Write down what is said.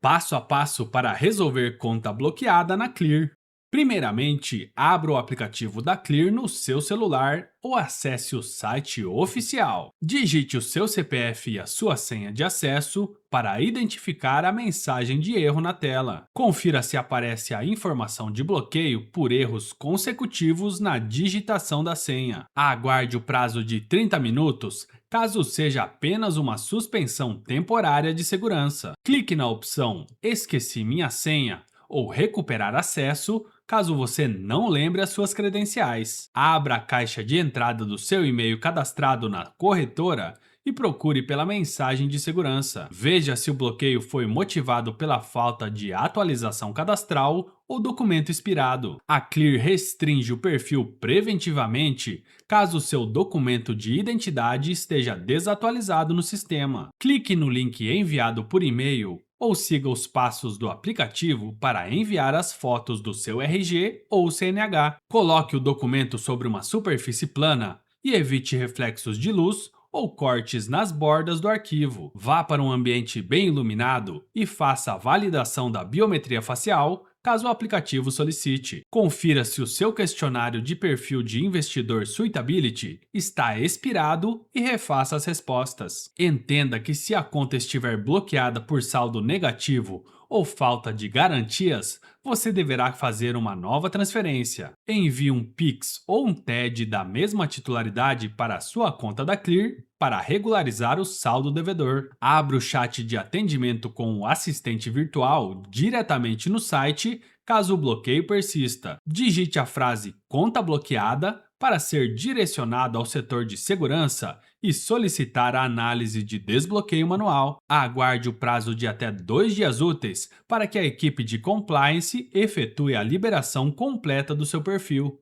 Passo a passo para resolver conta bloqueada na Clear. Primeiramente, abra o aplicativo da Clear no seu celular ou acesse o site oficial. Digite o seu CPF e a sua senha de acesso para identificar a mensagem de erro na tela. Confira se aparece a informação de bloqueio por erros consecutivos na digitação da senha. Aguarde o prazo de 30 minutos caso seja apenas uma suspensão temporária de segurança. Clique na opção Esqueci minha senha ou Recuperar acesso caso você não lembre as suas credenciais. Abra a caixa de entrada do seu e-mail cadastrado na corretora e procure pela mensagem de segurança. Veja se o bloqueio foi motivado pela falta de atualização cadastral ou documento expirado. A Clear restringe o perfil preventivamente caso seu documento de identidade esteja desatualizado no sistema. Clique no link enviado por e-mail ou siga os passos do aplicativo para enviar as fotos do seu RG ou CNH. Coloque o documento sobre uma superfície plana e evite reflexos de luz ou cortes nas bordas do arquivo. Vá para um ambiente bem iluminado e faça a validação da biometria facial caso o aplicativo solicite. Confira se o seu questionário de perfil de investidor Suitability está expirado e refaça as respostas. Entenda que se a conta estiver bloqueada por saldo negativo ou falta de garantias, você deverá fazer uma nova transferência. Envie um Pix ou um TED da mesma titularidade para a sua conta da Clear para regularizar o saldo devedor. Abra o chat de atendimento com o assistente virtual diretamente no site caso o bloqueio persista. Digite a frase "conta bloqueada" para ser direcionado ao setor de segurança e solicitar a análise de desbloqueio manual. Aguarde o prazo de até 2 dias úteis para que a equipe de compliance efetue a liberação completa do seu perfil.